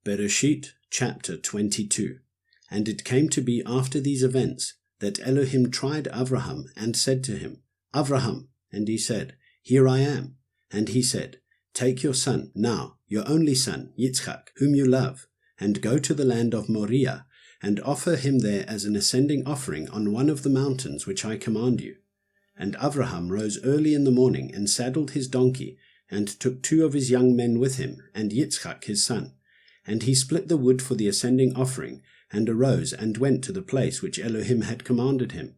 Bereshith chapter 22. And it came to be after these events that Elohim tried Avraham and said to him, Avraham, and he said, Here I am. And he said, Take your son, now, your only son, Yitzchak, whom you love, and go to the land of Moriah, and offer him there as an ascending offering on one of the mountains which I command you. And Avraham rose early in the morning and saddled his donkey, and took 2 of his young men with him, and Yitzchak his son. And he split the wood for the ascending offering, and arose and went to the place which Elohim had commanded him.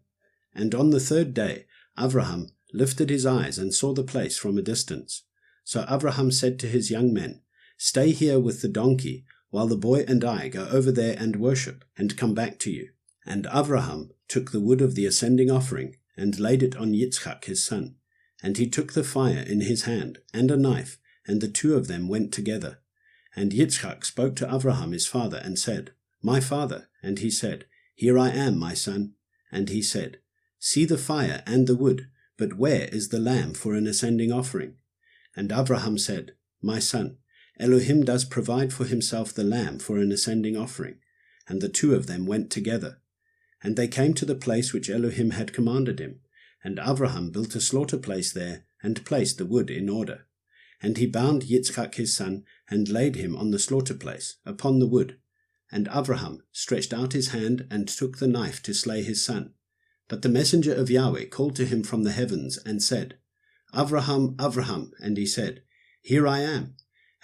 And on the 3rd day Avraham lifted his eyes and saw the place from a distance. So Avraham said to his young men, Stay here with the donkey, while the boy and I go over there and worship, and come back to you. And Avraham took the wood of the ascending offering, and laid it on Yitzchak his son. And he took the fire in his hand, and a knife, and the 2 of them went together. And Yitzchak spoke to Avraham his father, and said, My father. And he said, Here I am, my son. And he said, See the fire and the wood, but where is the lamb for an ascending offering? And Avraham said, My son, Elohim does provide for himself the lamb for an ascending offering. And the 2 of them went together. And they came to the place which Elohim had commanded him. And Avraham built a slaughter place there, and placed the wood in order. And he bound Yitzchak his son, and laid him on the slaughter place, upon the wood. And Avraham stretched out his hand, and took the knife to slay his son. But the messenger of Yahweh called to him from the heavens, and said, Avraham, Avraham. And he said, Here I am.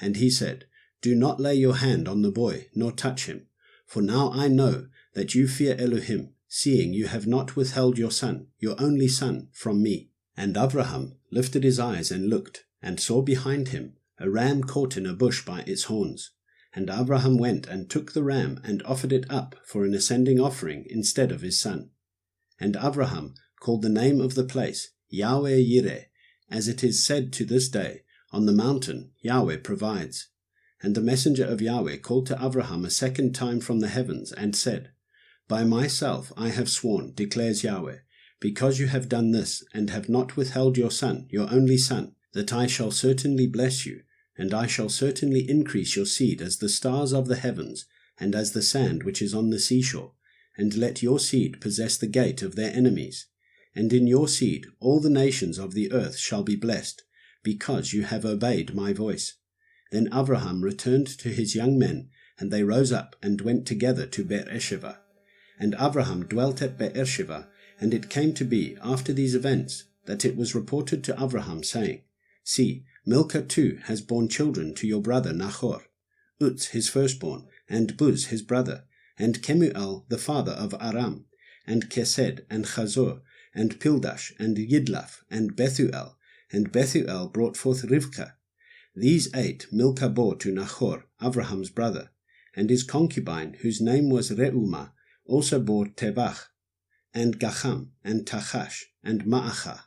And he said, Do not lay your hand on the boy, nor touch him. For now I know that you fear Elohim, seeing you have not withheld your son, your only son, from me. And Avraham lifted his eyes and looked, and saw behind him a ram caught in a bush by its horns. And Avraham went and took the ram, and offered it up for an ascending offering instead of his son. And Avraham called the name of the place Yahweh Yireh, as it is said to this day, On the mountain Yahweh provides. And the messenger of Yahweh called to Avraham a 2nd time from the heavens, and said, By myself I have sworn, declares Yahweh, because you have done this, and have not withheld your son, your only son, that I shall certainly bless you, and I shall certainly increase your seed as the stars of the heavens, and as the sand which is on the seashore, and let your seed possess the gate of their enemies. And in your seed all the nations of the earth shall be blessed, because you have obeyed my voice. Then Avraham returned to his young men, and they rose up and went together to Bereshith. And Avraham dwelt at Bereshith. And it came to be after these events that it was reported to Avraham, saying, See, Milcah too has borne children to your brother Nahor, Uz his firstborn, and Buz his brother, and Kemuel the father of Aram, and Kesed, and Chazor, and Pildash, and Yidlaf, and Bethuel. And Bethuel brought forth Rivkah. These 8 Milcah bore to Nahor, Avraham's brother, and his concubine, whose name was Reumah, also bore Tebach, and Gacham, and Tachash, and Ma'achah.